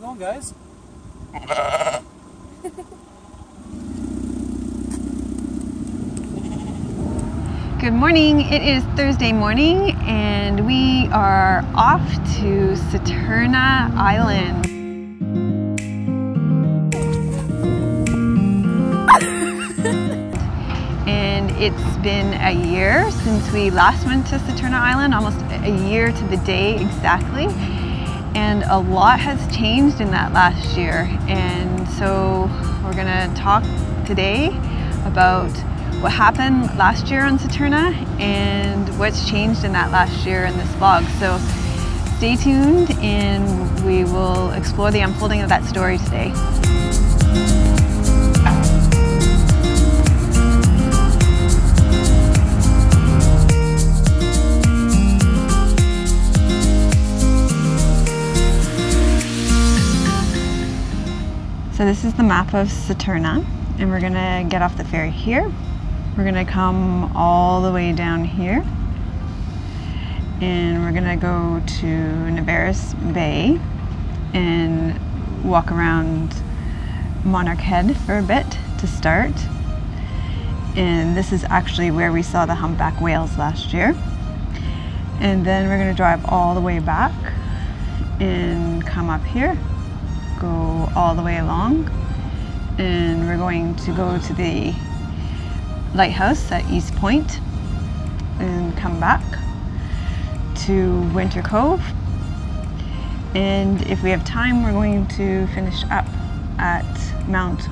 going, guys? Good morning. It is Thursday morning and we are off to Saturna Island. And it's been a year since we last went to Saturna Island, almost a year to the day exactly. And a lot has changed in that last year. And so we're gonna talk today about what happened last year on Saturna and what's changed in that last year in this vlog. So stay tuned and we will explore the unfolding of that story today. So this is the map of Saturna and we're gonna get off the ferry here. We're gonna come all the way down here and we're gonna go to Narvaez Bay and walk around Monarch Head for a bit to start. And this is actually where we saw the humpback whales last year. And then we're gonna drive all the way back and come up here, go all the way along, and we're going to go to the lighthouse at East Point and come back to Winter Cove, and if we have time we're going to finish up at Mount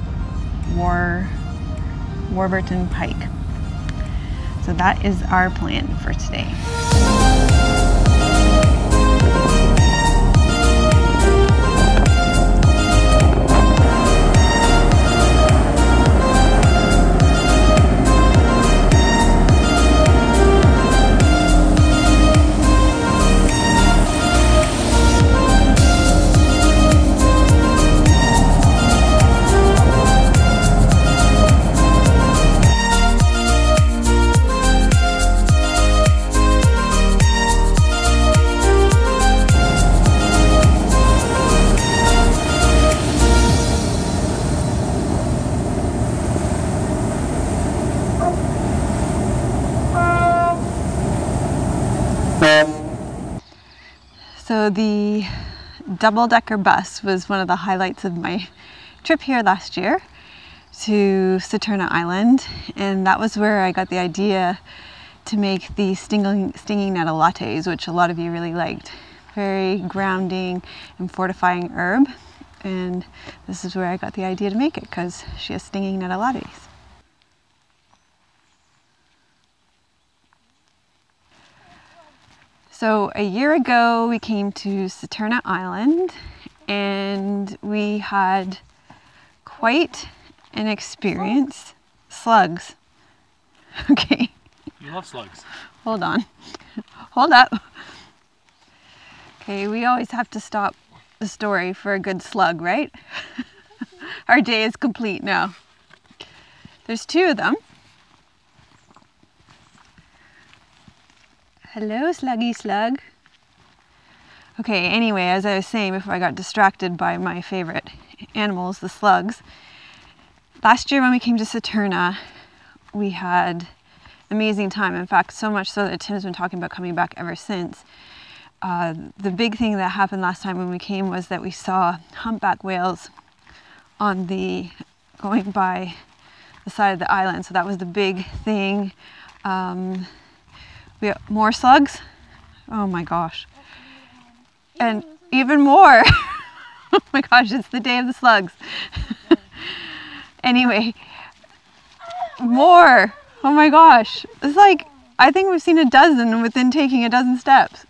Warburton Pike. So that is our plan for today. So the double-decker bus was one of the highlights of my trip here last year to Saturna Island, and that was where I got the idea to make the stinging nettle lattes, which a lot of you really liked. Very grounding and fortifying herb, and this is where I got the idea to make it because she has stinging nettle lattes. So a year ago we came to Saturna Island and we had quite an experience. Slugs. Okay. You love slugs. Hold on. Hold up. Okay, we always have to stop the story for a good slug, right? Our day is complete now. There's two of them. Hello, sluggy slug. Okay, anyway, as I was saying before I got distracted by my favorite animals, the slugs. Last year when we came to Saturna, we had an amazing time. In fact, so much so that Tim's been talking about coming back ever since. The big thing that happened last time when we came was that we saw humpback whales on going by the side of the island. So that was the big thing. We have more slugs. Oh my gosh. And even more. Oh my gosh, it's the day of the slugs. Anyway, more. Oh my gosh. It's like, I think we've seen a dozen within taking a dozen steps.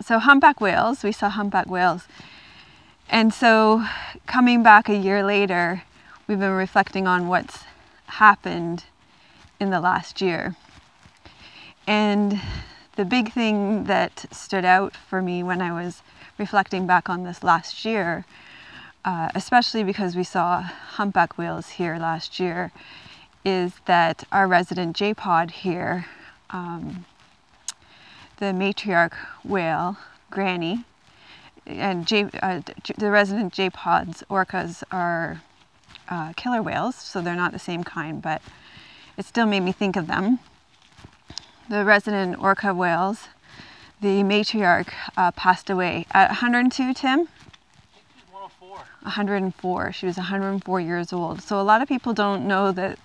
So humpback whales, we saw humpback whales. And so coming back a year later, we've been reflecting on what's happened in the last year. And the big thing that stood out for me when I was reflecting back on this last year, especially because we saw humpback whales here last year, is that our resident J-pod here, the matriarch whale, Granny, and the resident J-pods, orcas, are killer whales, so they're not the same kind, but it still made me think of them. The resident orca whales, the matriarch passed away at 102, Tim? 104. 104. She was 104 years old. So a lot of people don't know that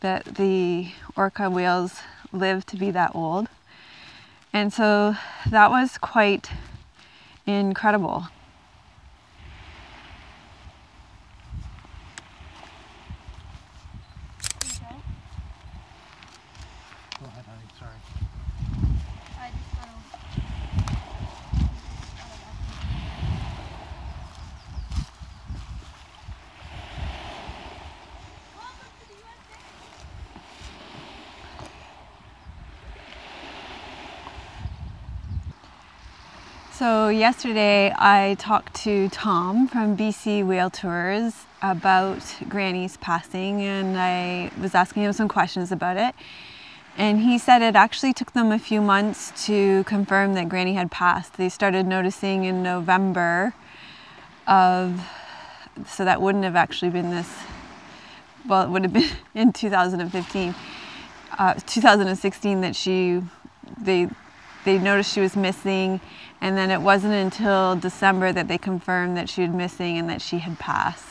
the orca whales live to be that old. And so that was quite incredible. Go ahead, honey. Sorry. So yesterday I talked to Tom from BC Whale Tours about Granny's passing, and I was asking him some questions about it. And he said it actually took them a few months to confirm that Granny had passed. They started noticing in November so that wouldn't have actually been this, well, it would have been in 2016 that they noticed she was missing, and then it wasn't until December that they confirmed that she was missing and that she had passed.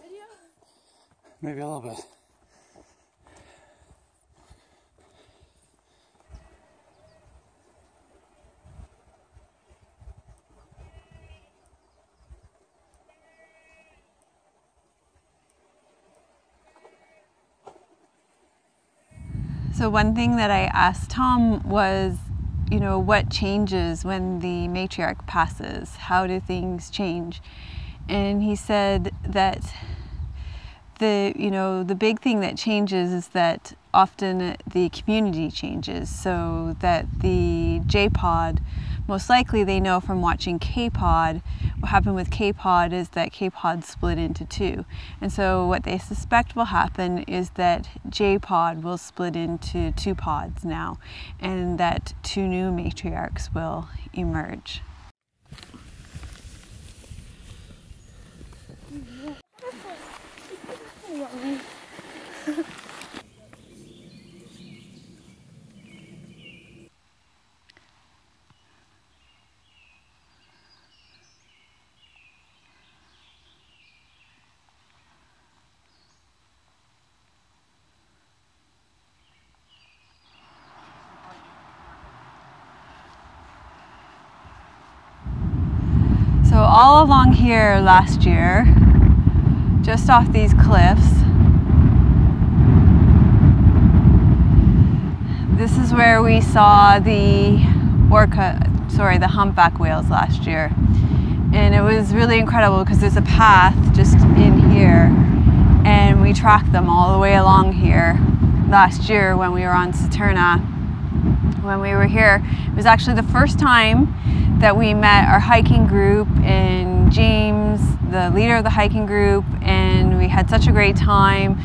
Video? Maybe a little bit. So one thing that I asked Tom was, you know, what changes when the matriarch passes? How do things change? And he said that the big thing that changes is that often the community changes, so that the J-pod, most likely they know from watching K-pod, what happened with K-pod is that K-pod split into two. And so what they suspect will happen is that J-pod will split into two pods now, and that two new matriarchs will emerge. So all along here last year, just off these cliffs, this is where we saw the humpback whales last year. And it was really incredible because there's a path just in here, and we tracked them all the way along here last year when we were on Saturna. When we were here, it was actually the first time that we met our hiking group and James, the leader of the hiking group, and we had such a great time.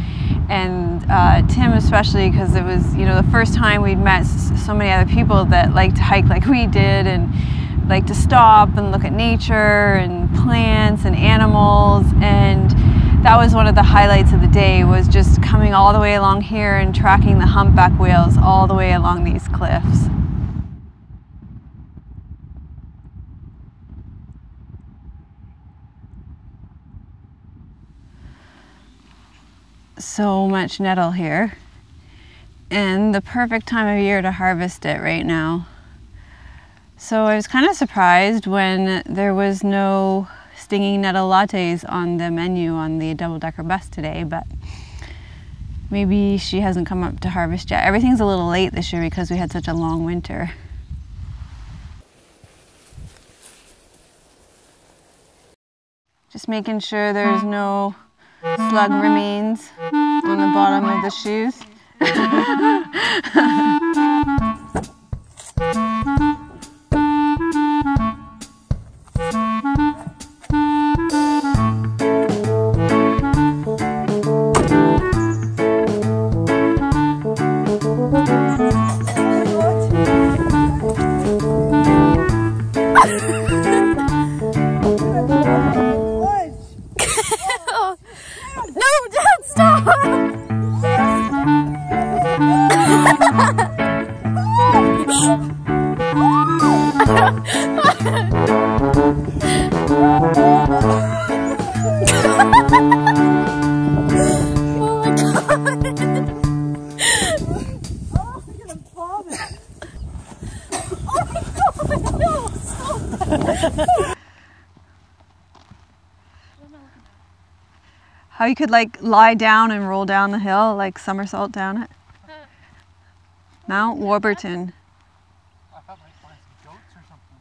And Tim especially, because it was, you know, the first time we'd met so many other people that like to hike like we did and like to stop and look at nature and plants and animals. And that was one of the highlights of the day, was just coming all the way along here and tracking the humpback whales all the way along these cliffs. So much nettle here, and the perfect time of year to harvest it right now. So I was kind of surprised when there was no stinging nettle lattes on the menu on the double-decker bus today, but maybe she hasn't come up to harvest yet. Everything's a little late this year because we had such a long winter. Just making sure there's no slug remains on the bottom of the shoes. How you could like lie down and roll down the hill, like somersault down it. Mount Warburton. I thought I might find some goats or something.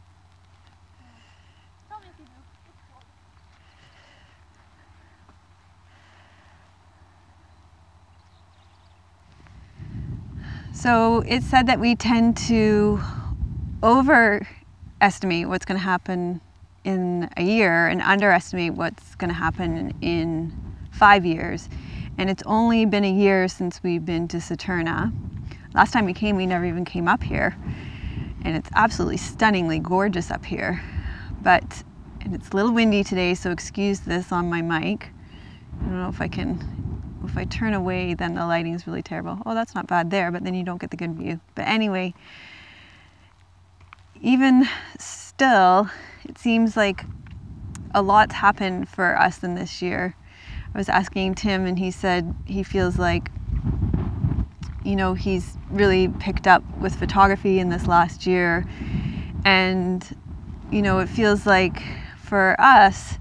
So it said that we tend to overestimate what's going to happen in a year and underestimate what's going to happen in 5 years. And it's only been a year since we've been to Saturna. Last time we came, we never even came up here. And it's absolutely stunningly gorgeous up here. And it's a little windy today, so excuse this on my mic. I don't know if I can, if I turn away, then the lighting is really terrible. Oh, that's not bad there, but then you don't get the good view. But anyway, even still, it seems like a lot's happened for us in this year. I was asking Tim and he said he feels like, you know, he's really picked up with photography in this last year. And, you know, it feels like for us,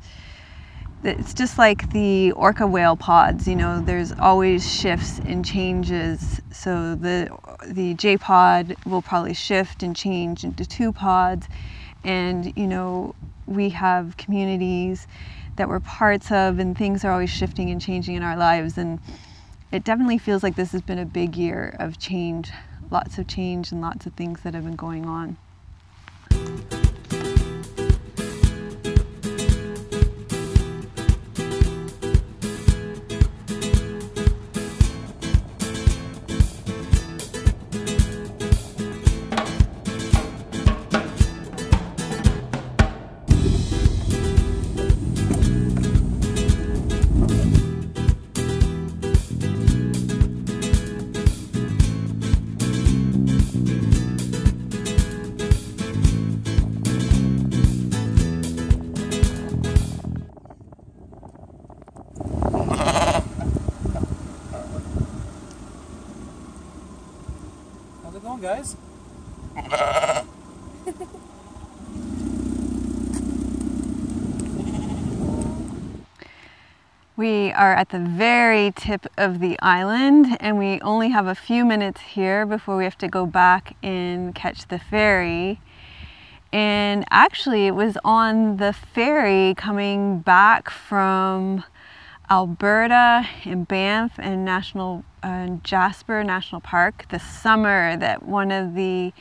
it's just like the orca whale pods, you know, there's always shifts and changes. So the J pod will probably shift and change into 2 pods. And, you know, we have communities that we're parts of and things are always shifting and changing in our lives. And it definitely feels like this has been a big year of change, lots of change and lots of things that have been going on. How's it going, guys? We are at the very tip of the island and we only have a few minutes here before we have to go back and catch the ferry. And actually it was on the ferry coming back from Alberta and Banff and Jasper National Park this summer that one of the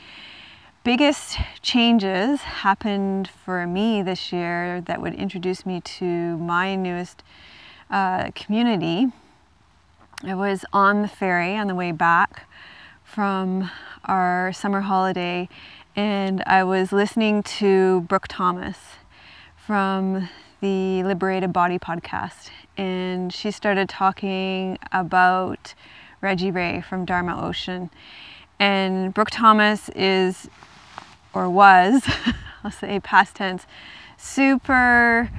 biggest changes happened for me this year that would introduce me to my newest community. I was on the ferry on the way back from our summer holiday and I was listening to Brooke Thomas from the Liberated Body podcast, and she started talking about Reggie Ray from Dharma Ocean. And Brooke Thomas is, or was, I'll say past tense, super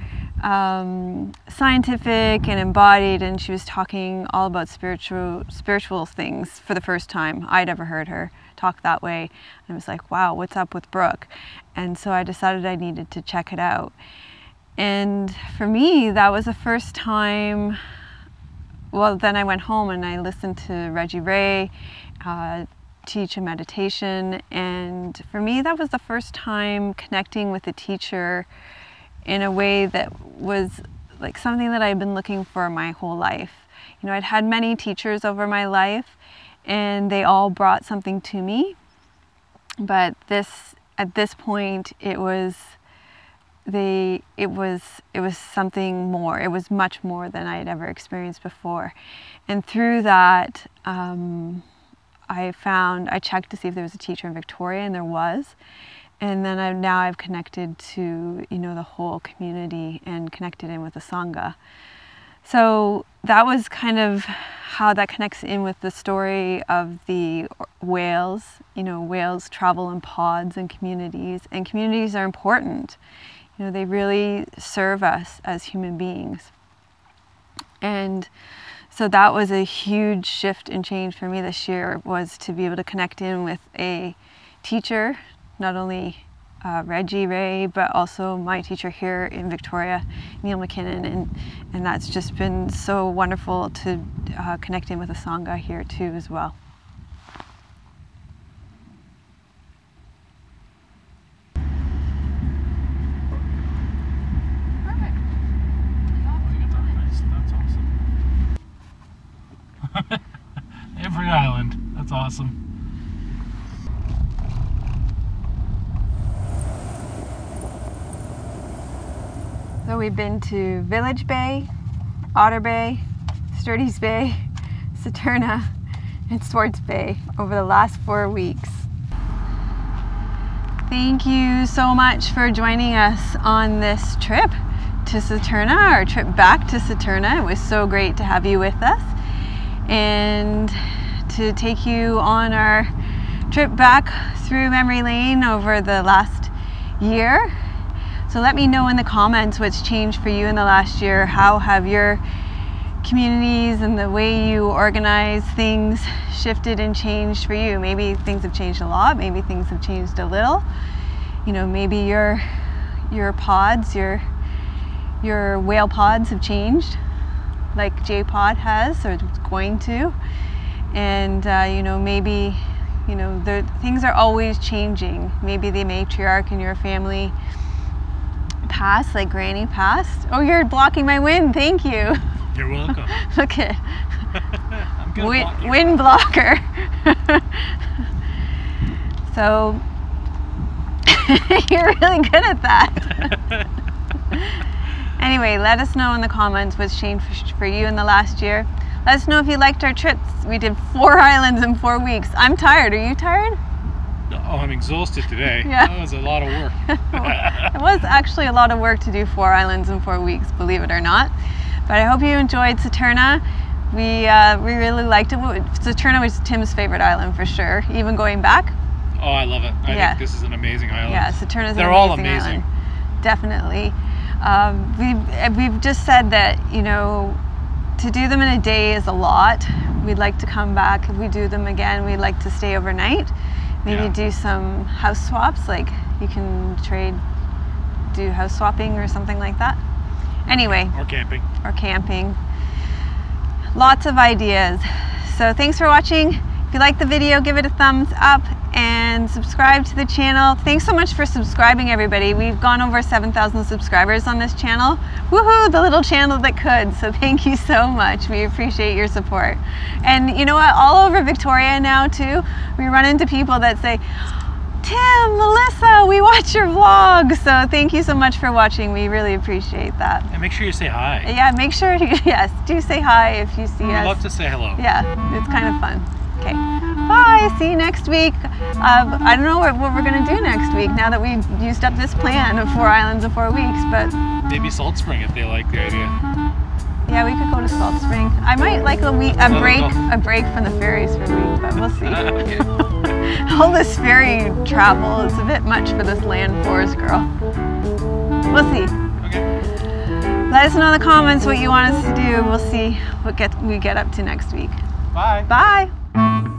scientific and embodied, and she was talking all about spiritual things for the first time. I'd ever heard her talk that way. And I was like, wow, what's up with Brooke? And so I decided I needed to check it out. And for me, that was the first time. Well, then I went home and I listened to Reggie Ray teach a meditation, and for me that was the first time connecting with a teacher in a way that was like something that I've been looking for my whole life. You know, I'd had many teachers over my life and they all brought something to me, but at this point it was something more. It was much more than I had ever experienced before. And through that, I checked to see if there was a teacher in Victoria, and there was. And then now I've connected to, you know, the whole community and connected in with the Sangha. So that was kind of how that connects in with the story of the whales. You know, whales travel in pods and communities are important. You know, they really serve us as human beings. And so that was a huge shift and change for me this year, was to be able to connect in with a teacher, not only Reggie Ray, but also my teacher here in Victoria, Neil McKinnon, and that's just been so wonderful to connect in with a Sangha here too as well. Every island. That's awesome. So we've been to Village Bay, Otter Bay, Sturdy's Bay, Saturna, and Swartz Bay over the last 4 weeks. Thank you so much for joining us on this trip to Saturna, our trip back to Saturna. It was so great to have you with us and to take you on our trip back through memory lane over the last year. So let me know in the comments what's changed for you in the last year. How have your communities and the way you organize things shifted and changed for you? Maybe things have changed a lot, maybe things have changed a little. You know, maybe your pods, your whale pods have changed, like J-Pod has, or it's going to. And you know, maybe, you know, things are always changing. Maybe the matriarch in your family passed, like Granny passed. Oh, you're blocking my wind, thank you. You're welcome. Look at I'm gonna block you. Wind blocker. So you're really good at that. Anyway, let us know in the comments what's changed for you in the last year. Let us know if you liked our trips. We did 4 islands in 4 weeks. I'm tired. Are you tired? Oh, I'm exhausted today. Yeah. That was a lot of work. It was actually a lot of work to do 4 islands in 4 weeks, believe it or not. But I hope you enjoyed Saturna. We really liked it. Saturna was Tim's favorite island for sure, even going back. Oh, I love it. I think this is an amazing island. Yeah, Saturna's They're an all amazing amazing. Island. Definitely. We've just said that, you know, to do them in a day is a lot. We'd like to come back. If we do them again, we'd like to stay overnight. Maybe do some house swaps, like you can do house swapping or something like that. Anyway. Or camping. Or camping. Lots of ideas. So thanks for watching. If you like the video, give it a thumbs up and subscribe to the channel. Thanks so much for subscribing, everybody. We've gone over 7,000 subscribers on this channel. Woohoo, the little channel that could. So thank you so much. We appreciate your support. And you know what, all over Victoria now too, we run into people that say, Tim, Melissa, we watch your vlog. So thank you so much for watching. We really appreciate that. And make sure you say hi. Yeah, make sure you, yes, do say hi if you see us. We'd love to say hello. Yeah, it's kind of fun. Okay, bye, see you next week. I don't know what we're gonna do next week now that we've used up this plan of 4 islands in 4 weeks, but. Maybe Salt Spring if they like the idea. Yeah, we could go to Salt Spring. I might like a break from the ferries for a week, but we'll see. All this ferry travel is a bit much for this land forest girl. We'll see. Okay. Let us know in the comments what you want us to do. We'll see what we get up to next week. Bye. Bye.